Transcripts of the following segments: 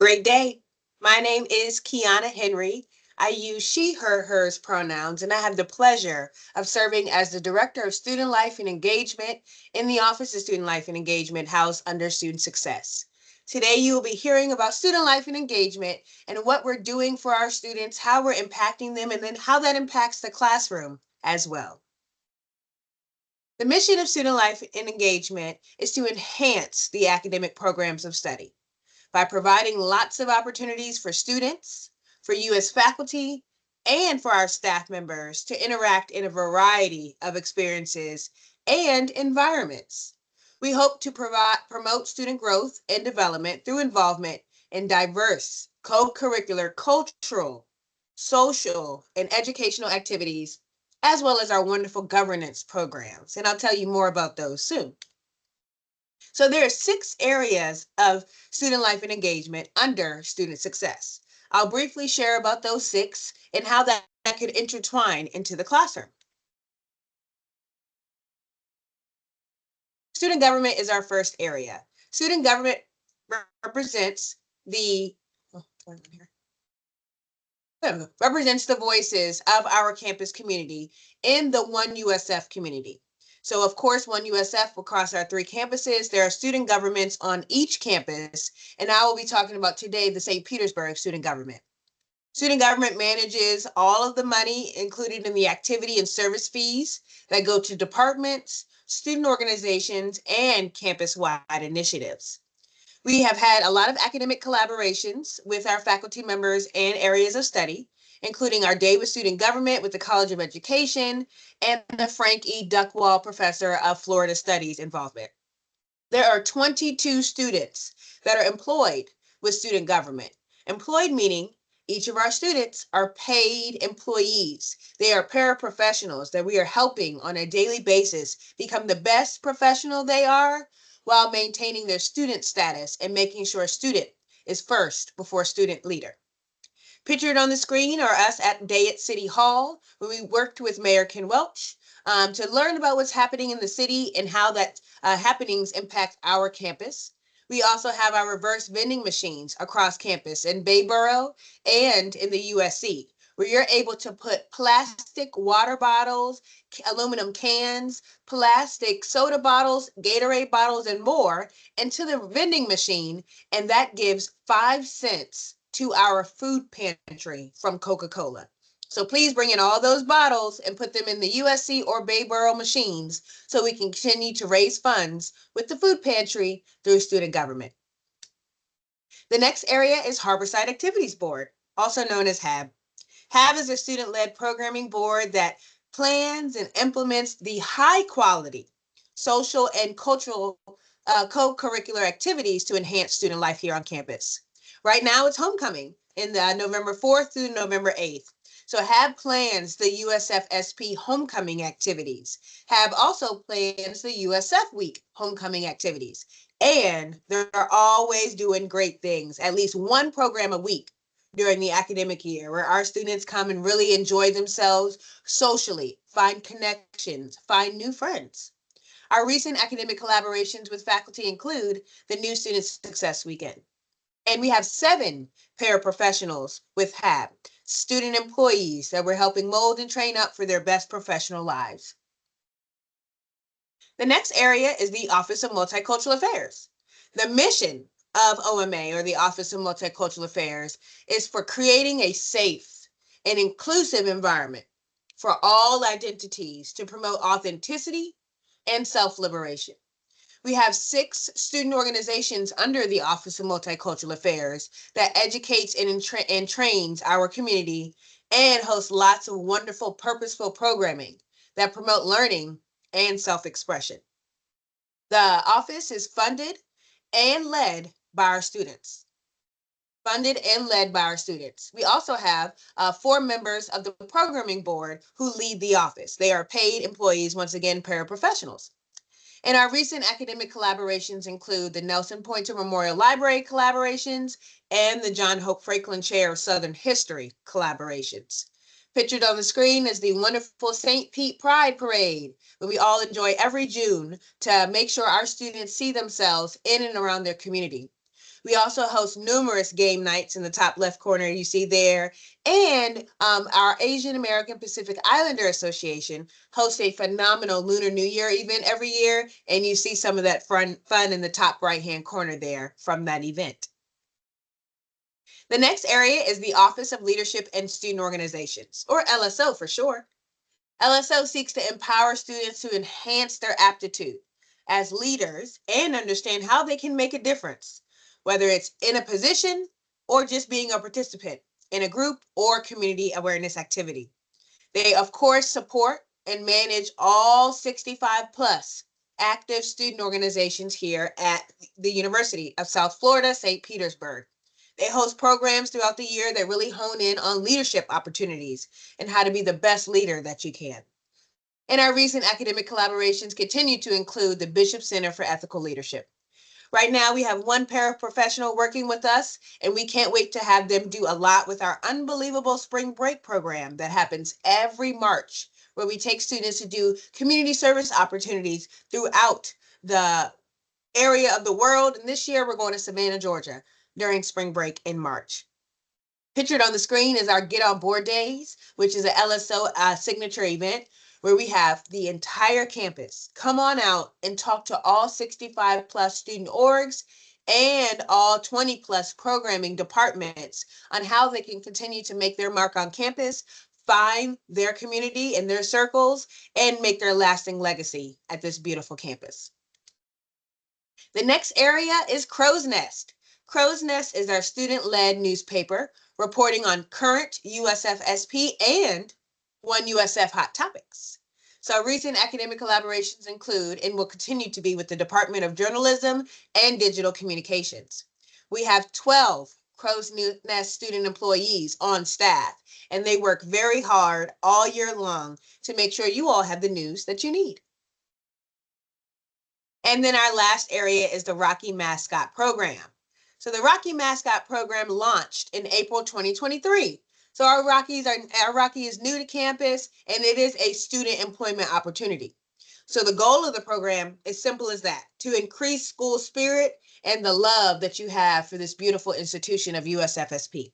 Great day. My name is Kiana Henry. I use she, her, hers pronouns, and I have the pleasure of serving as the Director of Student Life and Engagement in the Office of Student Life and Engagement housed under Student Success. Today, you will be hearing about student life and engagement and what we're doing for our students, how we're impacting them, and then how that impacts the classroom as well. The mission of student life and engagement is to enhance the academic programs of study by providing lots of opportunities for students, for you as faculty, and for our staff members to interact in a variety of experiences and environments. We hope to promote student growth and development through involvement in diverse co-curricular, cultural, social, and educational activities, as well as our wonderful governance programs. And I'll tell you more about those soon. So there are 6 areas of student life and engagement under student success. I'll briefly share about those 6 and how that could intertwine into the classroom. Student government is our first area. Student government represents the represents the voices of our campus community in the One USF community. So of course, One USF across our 3 campuses, there are student governments on each campus, and I will be talking about today the St. Petersburg student government. Student government manages all of the money included in the activity and service fees that go to departments, student organizations, and campus-wide initiatives. We have had a lot of academic collaborations with our faculty members and areas of study, including our Day with Student Government with the College of Education and the Frank E. Duckwall Professor of Florida Studies involvement. There are 22 students that are employed with student government. Employed meaning each of our students are paid employees. They are paraprofessionals that we are helping on a daily basis become the best professional they are while maintaining their student status and making sure student is first before student leader. Pictured on the screen are us at Day at City Hall, where we worked with Mayor Ken Welch to learn about what's happening in the city and how that happenings impact our campus. We also have our reverse vending machines across campus in Bayboro and in the USC, where you're able to put plastic water bottles, aluminum cans, plastic soda bottles, Gatorade bottles, and more into the vending machine, and that gives 5 cents to our food pantry from Coca-Cola. So please bring in all those bottles and put them in the USC or Bayboro machines so we can continue to raise funds with the food pantry through student government. The next area is Harborside Activities Board, also known as HAB. HAB is a student-led programming board that plans and implements the high quality social and cultural co-curricular activities to enhance student life here on campus. Right now it's homecoming in November 4th through November 8th. So HAB plans the USF-SP homecoming activities. HAB also plans the USF Week homecoming activities. And they're always doing great things, at least one program a week during the academic year where our students come and really enjoy themselves socially, find connections, find new friends. Our recent academic collaborations with faculty include the New Student Success Weekend. And we have 7 paraprofessionals with HAB, student employees that we're helping mold and train up for their best professional lives. The next area is the Office of Multicultural Affairs. The mission of OMA, or the Office of Multicultural Affairs, is for creating a safe and inclusive environment for all identities to promote authenticity and self-liberation. We have 6 student organizations under the Office of Multicultural Affairs that educates and trains our community and hosts lots of wonderful, purposeful programming that promote learning and self-expression. The office is funded and led by our students. Funded and led by our students. We also have 4 members of the programming board who lead the office. They are paid employees, once again, paraprofessionals. And our recent academic collaborations include the Nelson Poynter Memorial Library collaborations and the John Hope Franklin Chair of Southern History collaborations. Pictured on the screen is the wonderful St. Pete Pride Parade, that we all enjoy every June to make sure our students see themselves in and around their community. We also host numerous game nights in the top left corner you see there. And our Asian American Pacific Islander Association hosts a phenomenal Lunar New Year event every year. And you see some of that fun in the top right-hand corner there from that event. The next area is the Office of Leadership and Student Organizations, or LSO for short. LSO seeks to empower students to enhance their aptitude as leaders and understand how they can make a difference, whether it's in a position or just being a participant in a group or community awareness activity. They, of course, support and manage all 65 plus active student organizations here at the University of South Florida, St. Petersburg. They host programs throughout the year that really hone in on leadership opportunities and how to be the best leader that you can. And our recent academic collaborations continue to include the Bishop Center for Ethical Leadership. Right now, we have one paraprofessional working with us, and we can't wait to have them do a lot with our unbelievable spring break program that happens every March, where we take students to do community service opportunities throughout the area of the world. And this year, we're going to Savannah, Georgia during spring break in March. Pictured on the screen is our Get On Board Days, which is an LSO signature event where we have the entire campus come on out and talk to all 65 plus student orgs and all 20 plus programming departments on how they can continue to make their mark on campus, find their community and their circles, and make their lasting legacy at this beautiful campus. The next area is Crow's Nest. Crow's Nest is our student-led newspaper reporting on current USF SP and One USF hot topics. So recent academic collaborations include and will continue to be with the Department of Journalism and Digital Communications. We have 12 Crow's Nest student employees on staff, and they work very hard all year long to make sure you all have the news that you need. And then our last area is the Rocky Mascot Program. So the Rocky Mascot Program launched in April 2023. So our Rocky is new to campus, and it is a student employment opportunity. So the goal of the program is simple as that, to increase school spirit and the love that you have for this beautiful institution of USFSP.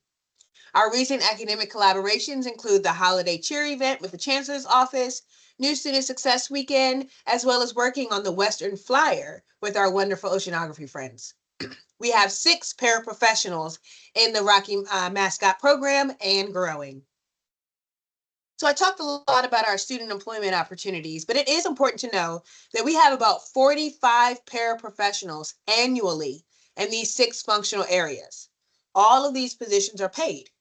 Our recent academic collaborations include the Holiday Cheer event with the Chancellor's Office, New Student Success Weekend, as well as working on the Western Flyer with our wonderful oceanography friends. We have 6 paraprofessionals in the Rocky Mascot Program and growing. So I talked a lot about our student employment opportunities, but it is important to know that we have about 45 paraprofessionals annually in these 6 functional areas. All of these positions are paid,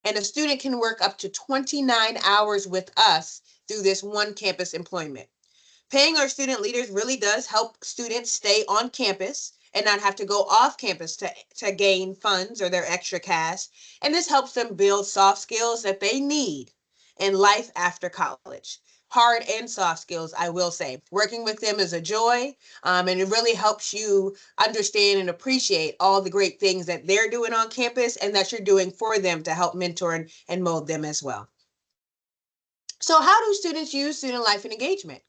and a student can work up to 29 hours with us through this one campus employment. Paying our student leaders really does help students stay on campus and not have to go off campus to gain funds or their extra cash. And this helps them build soft skills that they need in life after college. Hard and soft skills, I will say. Working with them is a joy, and it really helps you understand and appreciate all the great things that they're doing on campus and that you're doing for them to help mentor and mold them as well. So how do students use student life and engagement?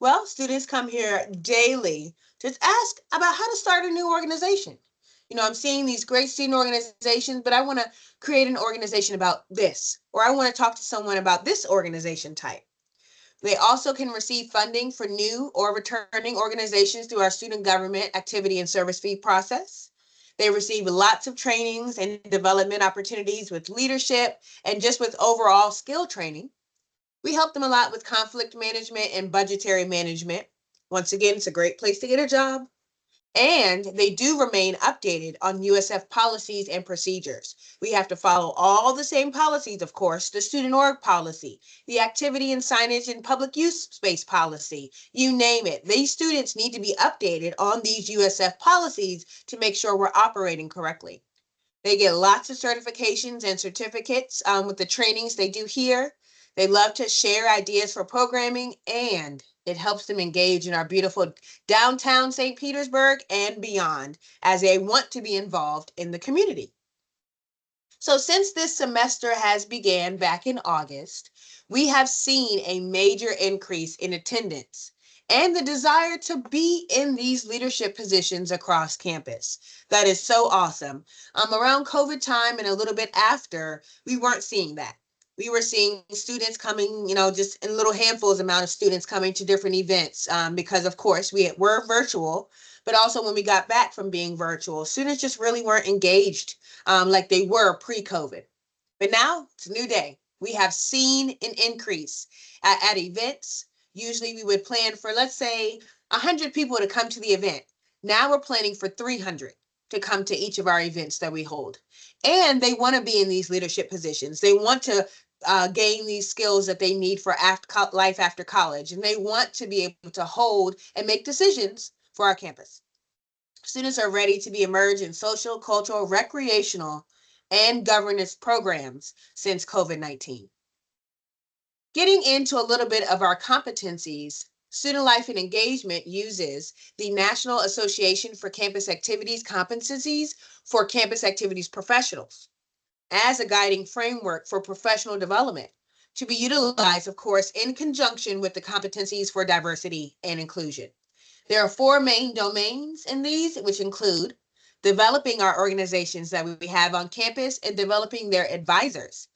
Well, students come here daily to ask about how to start a new organization. You know, I'm seeing these great student organizations, but I want to create an organization about this, or I want to talk to someone about this organization type. They also can receive funding for new or returning organizations through our student government activity and service fee process. They receive lots of trainings and development opportunities with leadership and just with overall skill training. We help them a lot with conflict management and budgetary management. Once again, it's a great place to get a job. And they do remain updated on USF policies and procedures. We have to follow all the same policies, of course, the student org policy, the activity and signage and public use space policy, you name it. These students need to be updated on these USF policies to make sure we're operating correctly. They get lots of certifications and certificates with the trainings they do here. They love to share ideas for programming, and it helps them engage in our beautiful downtown St. Petersburg and beyond as they want to be involved in the community. So since this semester has began back in August, we have seen a major increase in attendance and the desire to be in these leadership positions across campus. That is so awesome. Around COVID time and a little bit after, we weren't seeing that. We were seeing students coming, just in little handfuls amount of students coming to different events because, of course, we were virtual, but also when we got back from being virtual, students just really weren't engaged like they were pre-COVID. But now it's a new day. We have seen an increase at events. Usually we would plan for, let's say, 100 people to come to the event. Now we're planning for 300 to come to each of our events that we hold. And they want to be in these leadership positions. They want to gain these skills that they need for life after college. And they want to be able to hold and make decisions for our campus. Students are ready to be immersed in social, cultural, recreational, and governance programs since COVID-19. Getting into a little bit of our competencies, Student Life and Engagement uses the National Association for Campus Activities competencies for campus activities professionals as a guiding framework for professional development to be utilized, of course, in conjunction with the competencies for diversity and inclusion. There are 4 main domains in these, which include developing our organizations that we have on campus and developing their advisors.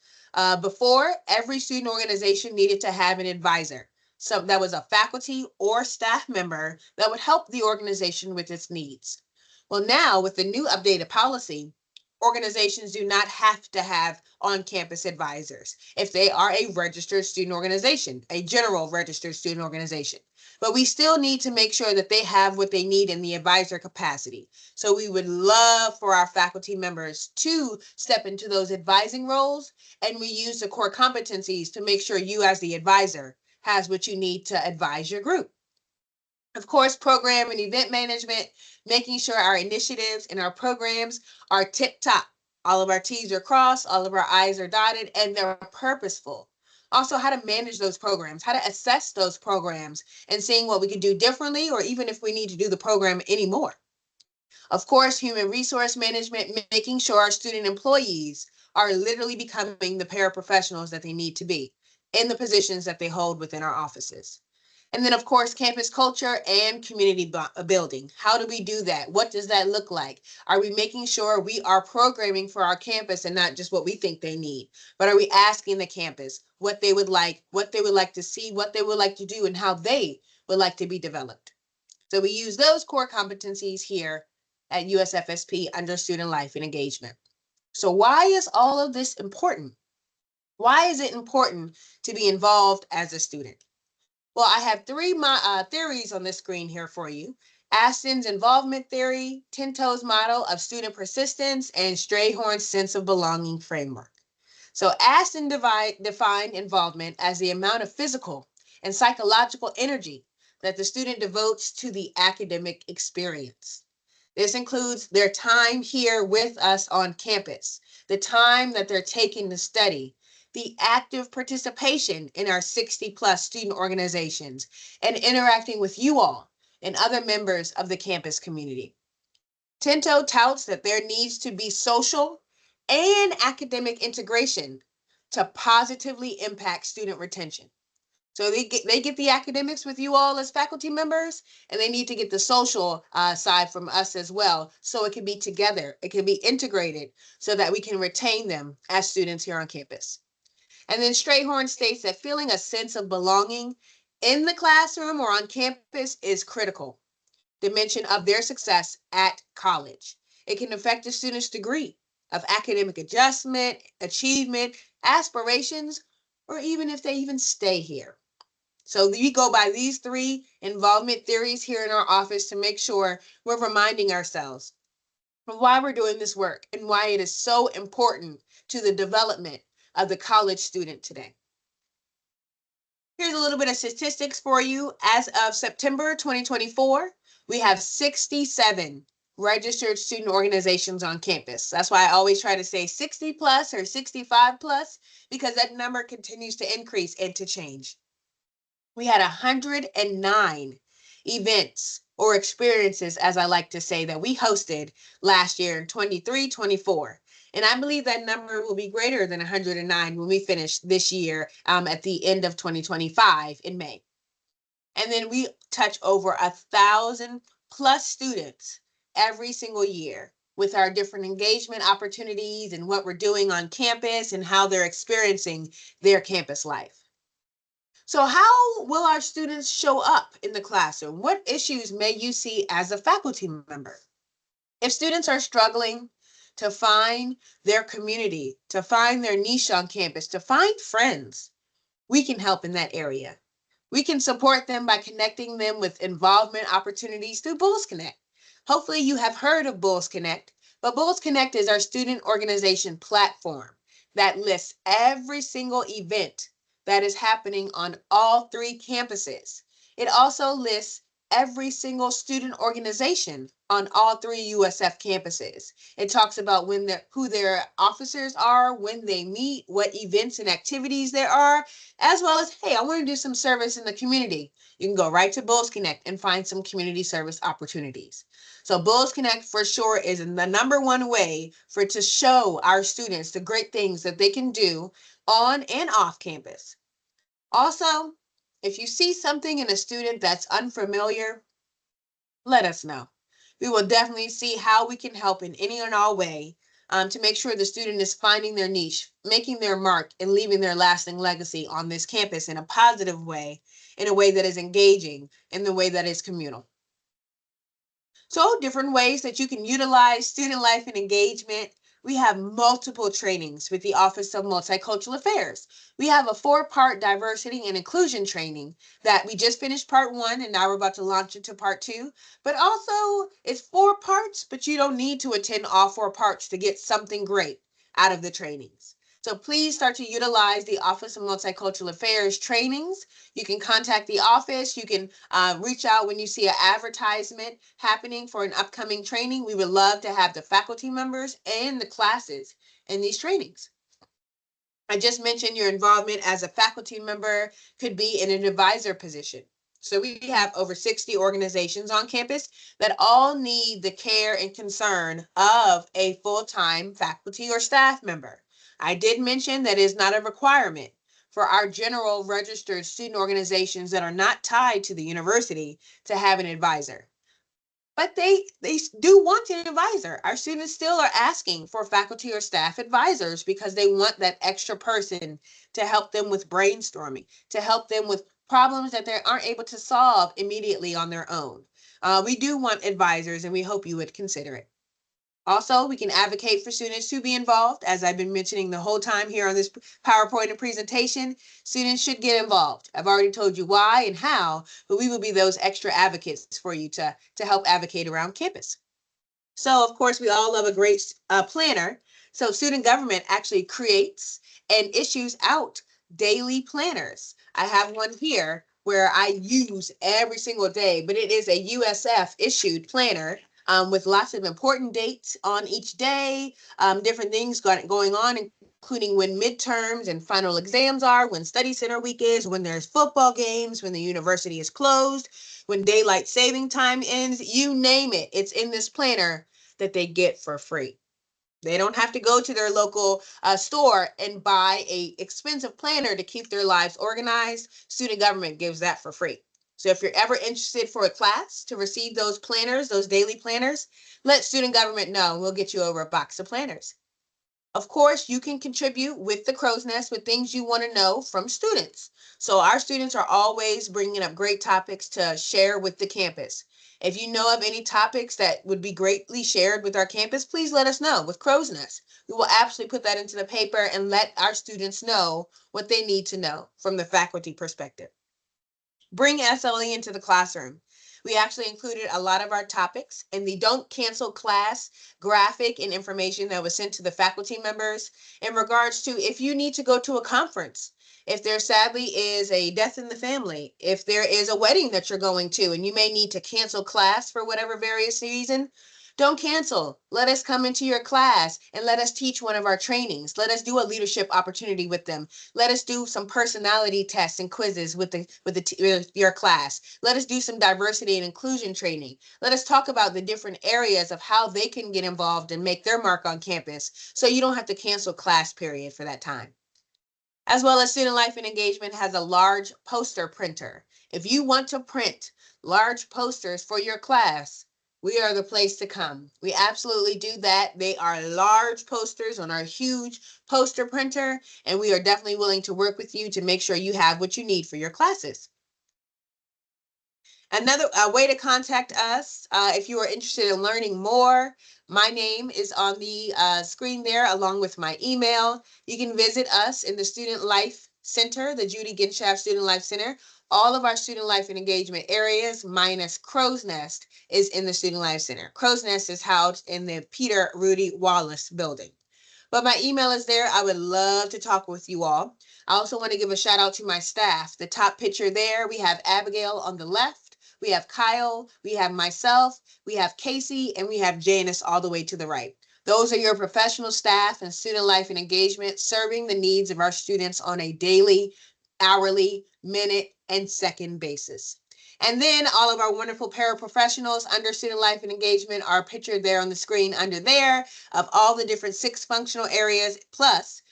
Before, every student organization needed to have an advisor. So that was a faculty or staff member that would help the organization with its needs. Well, now with the new updated policy, organizations do not have to have on-campus advisors if they are a registered student organization, a general registered student organization. But we still need to make sure that they have what they need in the advisor capacity. So we would love for our faculty members to step into those advising roles, and we use the core competencies to make sure you as the advisor has what you need to advise your group. Of course, program and event management, making sure our initiatives and our programs are tip top. All of our T's are crossed, all of our I's are dotted, and they're purposeful. Also, how to manage those programs, how to assess those programs, and seeing what we could do differently, or even if we need to do the program anymore. Of course, human resource management, making sure our student employees are literally becoming the paraprofessionals that they need to be in the positions that they hold within our offices. And then, of course, campus culture and community building. How do we do that? What does that look like? Are we making sure we are programming for our campus and not just what we think they need? But are we asking the campus what they would like to see, what they would like to do, and how they would like to be developed? So we use those core competencies here at USFSP under Student Life and Engagement. So why is all of this important? Why is it important to be involved as a student? Well, I have 3 theories on the screen here for you. Aston's involvement theory, Tinto's model of student persistence, and Strayhorn's sense of belonging framework. So Aston defined involvement as the amount of physical and psychological energy that the student devotes to the academic experience. This includes their time here with us on campus, the time that they're taking to study, the active participation in our 60+ student organizations, and interacting with you all and other members of the campus community. Tinto touts that there needs to be social and academic integration to positively impact student retention. So they get the academics with you all as faculty members, and they need to get the social side from us as well. So it can be together, it can be integrated so that we can retain them as students here on campus. And then Strayhorn states that feeling a sense of belonging in the classroom or on campus is critical dimension of their success at college. It can affect the student's degree of academic adjustment, achievement, aspirations, or even if they even stay here. So we go by these 3 involvement theories here in our office to make sure we're reminding ourselves of why we're doing this work and why it is so important to the development of the college student today. Here's a little bit of statistics for you. As of September 2024, we have 67 registered student organizations on campus. That's why I always try to say 60 plus or 65 plus, because that number continues to increase and to change. We had 109 events or experiences, as I like to say, that we hosted last year in 23-24. And I believe that number will be greater than 109 when we finish this year at the end of 2025 in May. And then we touch over 1,000+ students every single year with our different engagement opportunities and what we're doing on campus and how they're experiencing their campus life. So how will our students show up in the classroom? What issues may you see as a faculty member? If students are struggling to find their community, to find their niche on campus, to find friends, we can help in that area. We can support them by connecting them with involvement opportunities through Bulls Connect. Hopefully you have heard of Bulls Connect, but Bulls Connect is our student organization platform that lists every single event that is happening on all three campuses. It also lists every single student organization on all three USF campuses. It talks about who their officers are, when they meet, what events and activities there are, as well as, hey, I want to do some service in the community. You can go right to Bulls Connect and find some community service opportunities. So Bulls Connect for sure is the #1 way to show our students the great things that they can do on and off campus. Also, if you see something in a student that's unfamiliar, let us know. We will definitely see how we can help in any and all way to make sure the student is finding their niche, making their mark, and leaving their lasting legacy on this campus in a positive way, in a way that is engaging, in the way that is communal. So different ways that you can utilize student life and engagement. We have multiple trainings with the Office of Multicultural Affairs. We have a 4-part diversity and inclusion training that we just finished part 1 and now we're about to launch into part 2. But also it's 4 parts, but you don't need to attend all 4 parts to get something great out of the trainings. So please start to utilize the Office of Multicultural Affairs trainings. You can contact the office. You can reach out when you see an advertisement happening for an upcoming training. We would love to have the faculty members and the classes in these trainings. I just mentioned your involvement as a faculty member could be in an advisor position. So we have over 60 organizations on campus that all need the care and concern of a full-time faculty or staff member. I did mention that is not a requirement for our general registered student organizations that are not tied to the university to have an advisor. But they do want an advisor. Our students still are asking for faculty or staff advisors because they want that extra person to help them with brainstorming, to help them with problems that they aren't able to solve immediately on their own. We do want advisors and we hope you would consider it. Also, we can advocate for students to be involved. As I've been mentioning the whole time here on this PowerPoint and presentation, students should get involved. I've already told you why and how, but we will be those extra advocates for you to help advocate around campus. So, of course, we all love a great planner. So student government actually creates and issues out daily planners. I have one here where I use every single day, but it is a USF issued planner with lots of important dates on each day, different things going on, including when midterms and final exams are, when study center week is, when there's football games, when the university is closed, when daylight saving time ends, you name it. It's in this planner that they get for free. They don't have to go to their local store and buy a expensive planner to keep their lives organized. Student government gives that for free. So if you're ever interested for a class to receive those planners, those daily planners, let student government know and we'll get you over a box of planners. Of course, you can contribute with the Crow's Nest with things you want to know from students. So our students are always bringing up great topics to share with the campus. If you know of any topics that would be greatly shared with our campus, please let us know with Crow's Nest. We will absolutely put that into the paper and let our students know what they need to know from the faculty perspective. Bring SLE into the classroom. We actually included a lot of our topics in the Don't Cancel Class graphic and information that was sent to the faculty members in regards to if you need to go to a conference, if there sadly is a death in the family, if there is a wedding that you're going to and you may need to cancel class for whatever various reason, don't cancel. Let us come into your class and let us teach one of our trainings. Let us do a leadership opportunity with them. Let us do some personality tests and quizzes with your class. Let us do some diversity and inclusion training. Let us talk about the different areas of how they can get involved and make their mark on campus so you don't have to cancel class period for that time. As well as Student Life and Engagement has a large poster printer. If you want to print large posters for your class, we are the place to come. We absolutely do that. They are large posters on our huge poster printer, and we are definitely willing to work with you to make sure you have what you need for your classes. Another way to contact us, if you are interested in learning more, my name is on the screen there along with my email. You can visit us in the Student Life Center, the Judy Ginshaft Student Life Center. All of our student life and engagement areas, minus Crow's Nest, is in the Student Life Center. Crow's Nest is housed in the Peter Rudy Wallace building. But my email is there. I would love to talk with you all. I also want to give a shout out to my staff. The top picture there, we have Abigail on the left, we have Kyle, we have myself, we have Casey, and we have Janice all the way to the right. Those are your professional staff and student life and engagement serving the needs of our students on a daily, hourly, minute, and second basis. And then all of our wonderful paraprofessionals under student life and engagement are pictured there on the screen under there of all the different 6 functional areas plus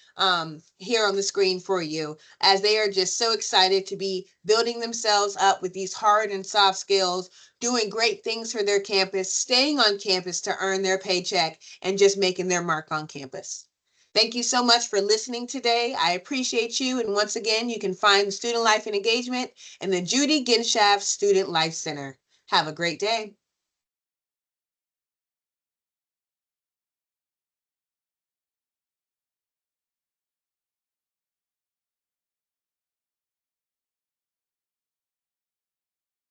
here on the screen for you, as they are just so excited to be building themselves up with these hard and soft skills, doing great things for their campus, staying on campus to earn their paycheck, and just making their mark on campus. Thank you so much for listening today. I appreciate you. And once again, you can find Student Life and Engagement in the Judy Ginshaft Student Life Center. Have a great day.